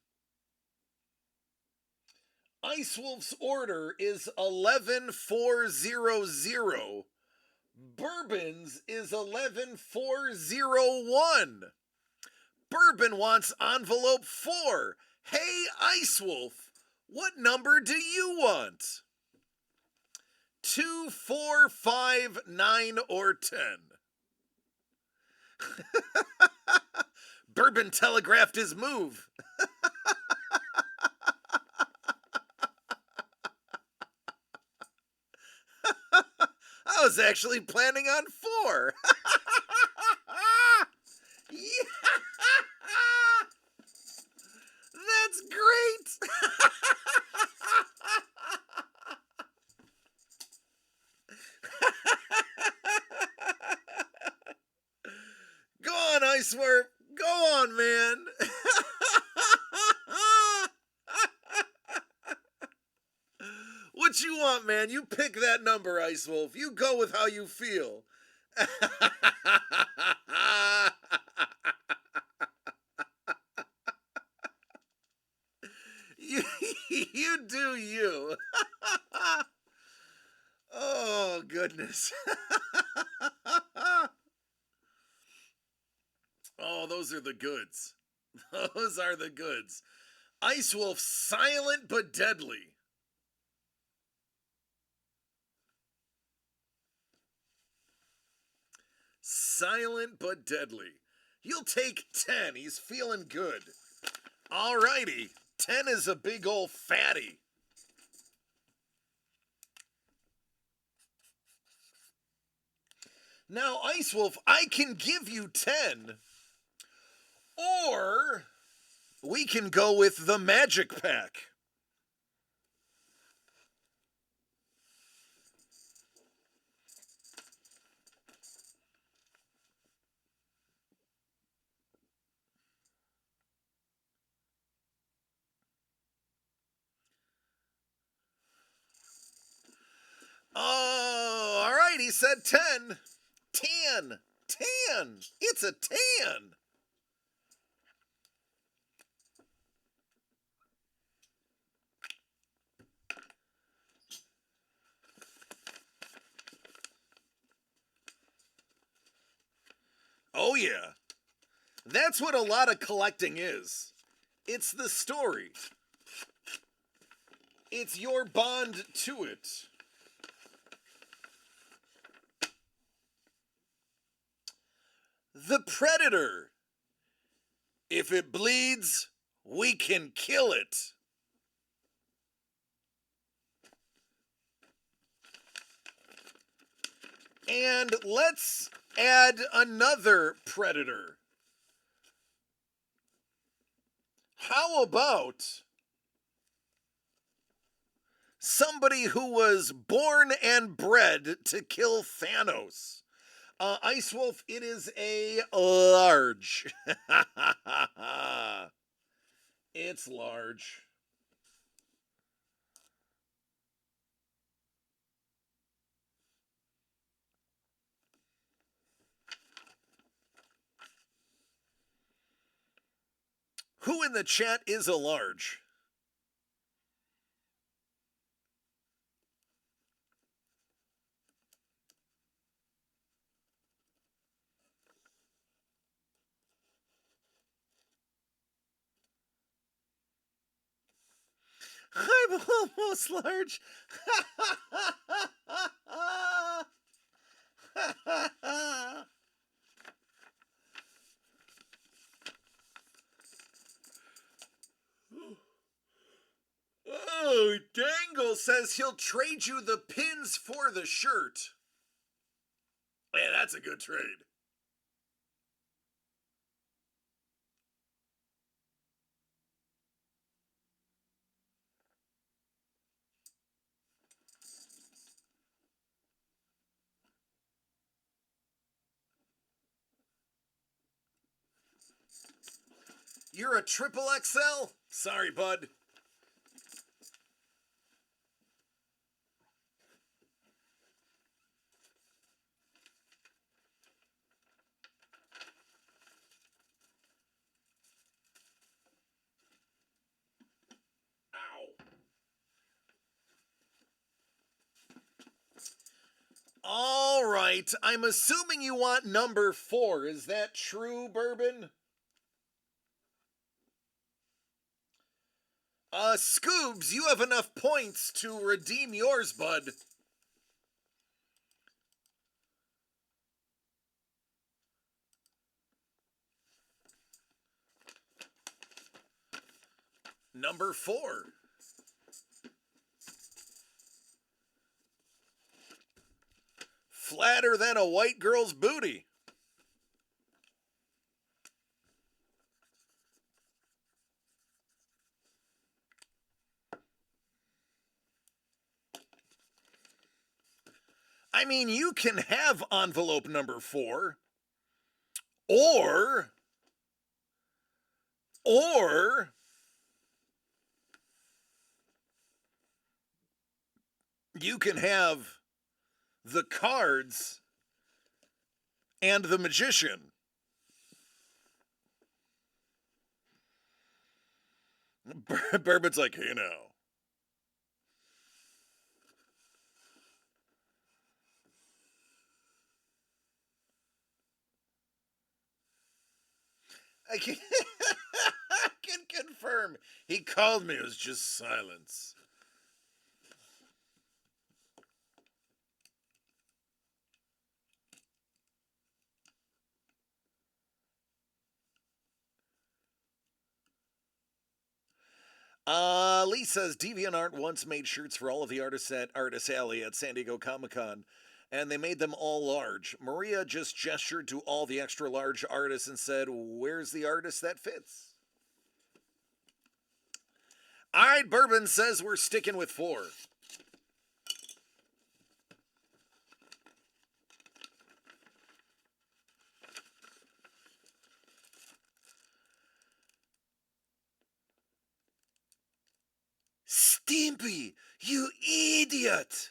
Speaker 1: Ice Wolf's order is 11400. Bourbon's is 11401. Bourbon wants envelope 4. Hey, Ice Wolf, what number do you want? 2, 4, 5, 9, or 10? Bourbon telegraphed his move. I was actually planning on 4. Yeah. That's great. Go on, Iceworm. Go on, man. What you want, man? You pick that number, Ice Wolf. You go with how you feel. you, you do you. Oh, goodness. Oh, those are the goods. Those are the goods. Ice Wolf, silent but deadly. Silent but deadly. He'll take 10. He's feeling good. Alrighty. 10 is a big old fatty. Now, Ice Wolf, I can give you 10. Or we can go with the Magic Pack. Oh, all right, he said 10. 10. 10. It's a 10. Oh, yeah. That's what a lot of collecting is. It's the story. It's your bond to it. The Predator. If it bleeds, we can kill it. And let's add another Predator. How about somebody who was born and bred to kill Thanos? Ice Wolf, it is a large. It's large. Who in the chat is a large? I'm almost large. Oh, Dangle says he'll trade you the pins for the shirt. Man, that's a good trade. You're a triple XL? Sorry, bud. Ow. All right, I'm assuming you want number 4. Is that true, Bourbon? Scoobs, you have enough points to redeem yours, bud. Number 4. Flatter than a white girl's booty. I mean, you can have envelope number 4, or you can have the cards and the magician. Bourbon's like, hey now. I can, I can confirm. He called me. It was just silence. Lee says DeviantArt once made shirts for all of the artists at Artist Alley at San Diego Comic-Con, and they made them all large. Maria just gestured to all the extra large artists and said, where's the artist that fits? All right, Bourbon says we're sticking with 4. Stimpy, you idiot!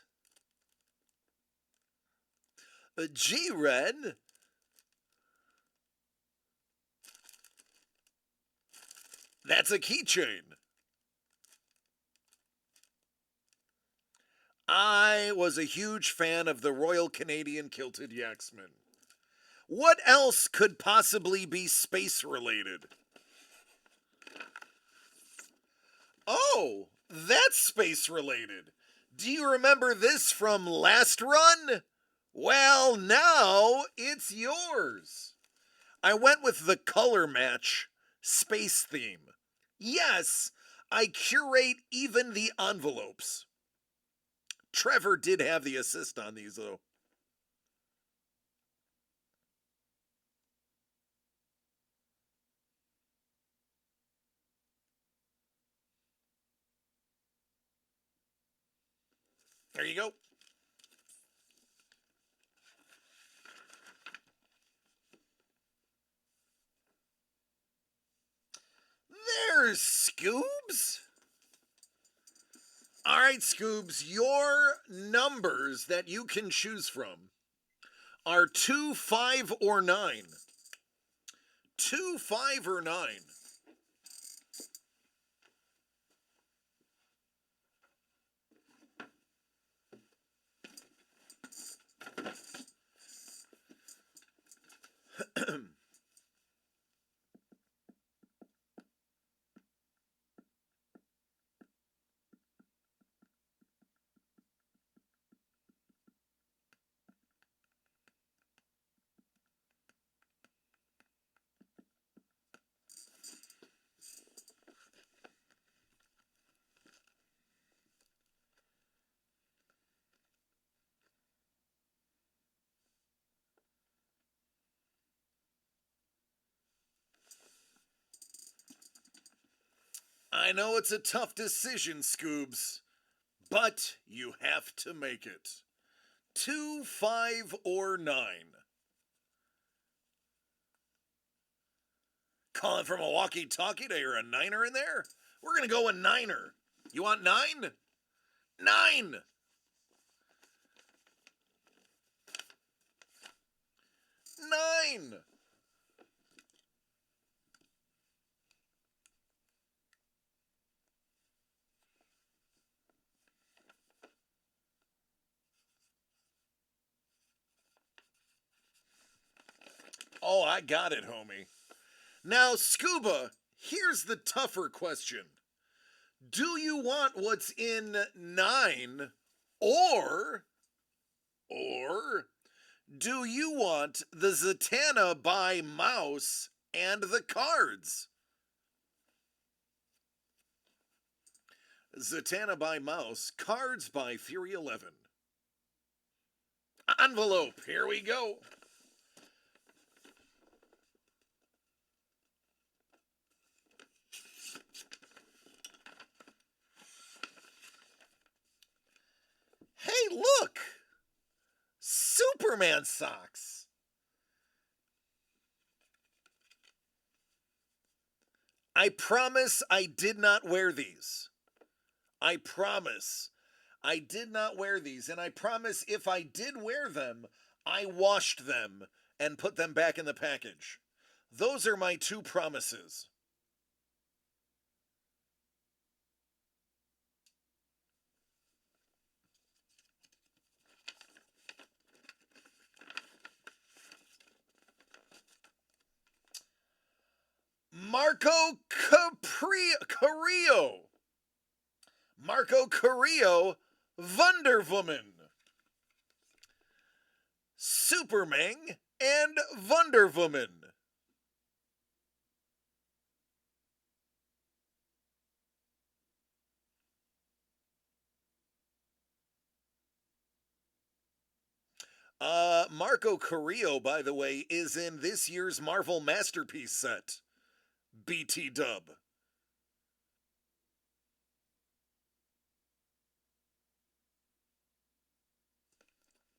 Speaker 1: A G-Red? That's a keychain. I was a huge fan of the Royal Canadian Kilted Yaxman. What else could possibly be space related? Oh, that's space related. Do you remember this from last run? Well, now it's yours. I went with the color match space theme. Yes, I curate even the envelopes. Trevor did have the assist on these, though. There you go. There's Scoobs. All right, Scoobs, your numbers that you can choose from are 2, 5, or 9. 2, 5, or 9. I know it's a tough decision, Scoobs, but you have to make it. 2, 5, or 9. Calling from a walkie-talkie to hear a niner in there? We're going to go a niner. You want 9? 9! 9! Oh, I got it, homie. Now, Scuba, here's the tougher question. Do you want what's in 9 or do you want the Zatanna by Mouse and the cards? Zatanna by Mouse, cards by Fury 11. Envelope, here we go. Hey, look! Superman socks. I promise I did not wear these. I promise I did not wear these. And I promise if I did wear them, I washed them and put them back in the package. Those are my 2 promises. Marco Carrillo. Marco Carrillo, Wonder Woman. Superman and Wonder Woman. Marco Carrillo, by the way, is in this year's Marvel Masterpiece set. BT Dub.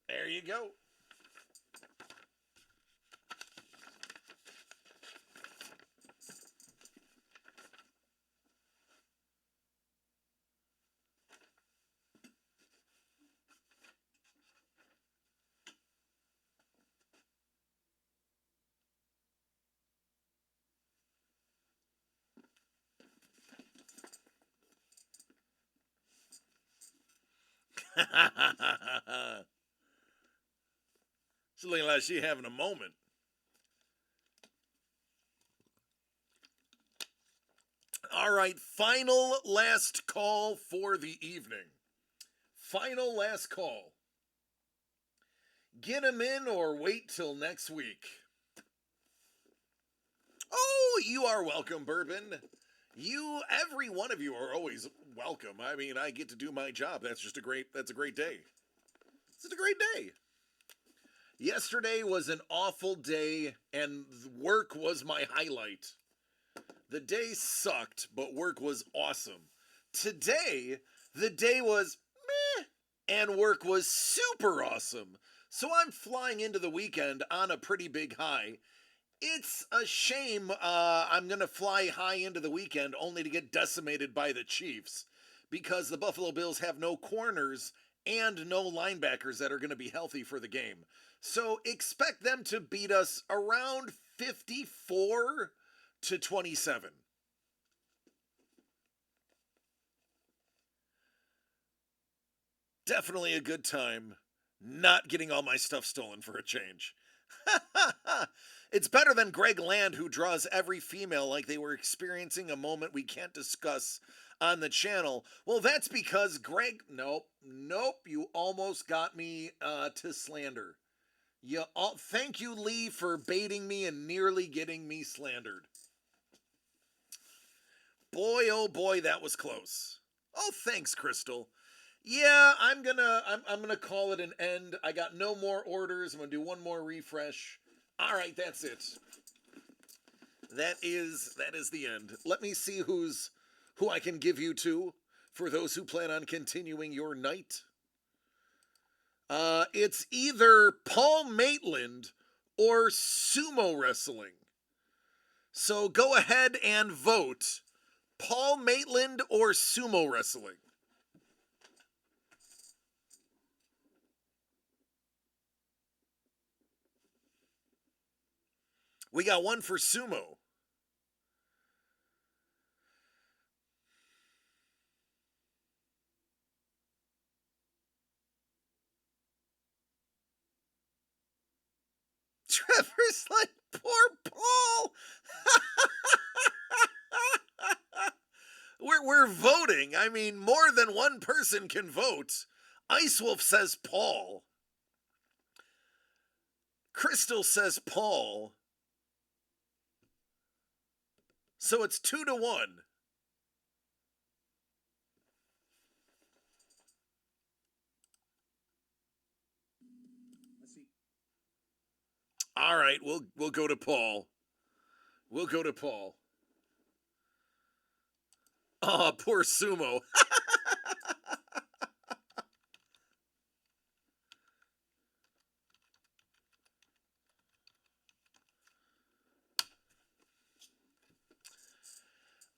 Speaker 1: There you go. She's looking like she's having a moment. right, final last call for the evening. Final last call. Get him in or wait till next week. Oh, you are welcome, Bourbon. Every one of you are always welcome. I mean, I get to do my job. That's a great day. It's just a great day. Yesterday was an awful day, and work was my highlight. The day sucked, but work was awesome. Today, the day was meh, and work was super awesome. So I'm flying into the weekend on a pretty big high. It's a shame I'm going to fly high into the weekend only to get decimated by the Chiefs because the Buffalo Bills have no corners and no linebackers that are going to be healthy for the game. So expect them to beat us around 54-27. Definitely a good time not getting all my stuff stolen for a change. It's better than Greg Land, who draws every female like they were experiencing a moment we can't discuss on the channel. Well, that's because nope, you almost got me to slander. Thank you, Lee, for baiting me and nearly getting me slandered. Boy, oh boy, that was close. Oh, thanks, Crystal. Yeah, I'm gonna call it an end. I got no more orders. I'm gonna do one more refresh. All right, that's it. That is the end. Let me see who I can give you to for those who plan on continuing your night. It's either Paul Maitland or sumo wrestling. So go ahead and vote. Paul Maitland or sumo wrestling. We got one for sumo. Trevor's like, poor Paul. We're voting. I mean, more than one person can vote. Ice Wolf says Paul. Crystal says Paul. So it's 2-1. Let's see. All right, we'll go to Paul. We'll go to Paul. Oh, poor sumo.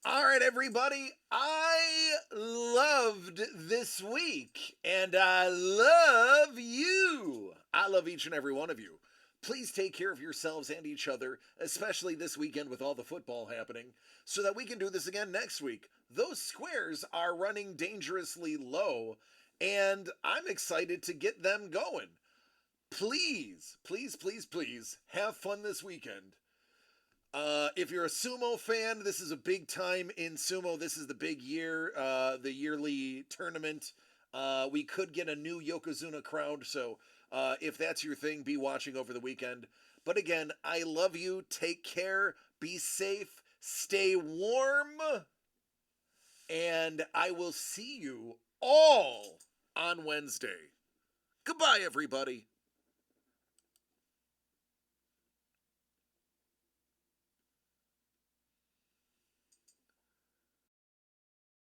Speaker 1: All right, everybody. I loved this week, and I love you. I love each and every one of you. Please take care of yourselves and each other, especially this weekend with all the football happening, so that we can do this again next week. Those squares are running dangerously low, and I'm excited to get them going. Please, please, please, please have fun this weekend. If you're a sumo fan, this is a big time in sumo. This is the big year, the yearly tournament. We could get a new Yokozuna crowd, so if that's your thing, be watching over the weekend. But again, I love you. Take care. Be safe. Stay warm. And I will see you all on Wednesday. Goodbye, everybody.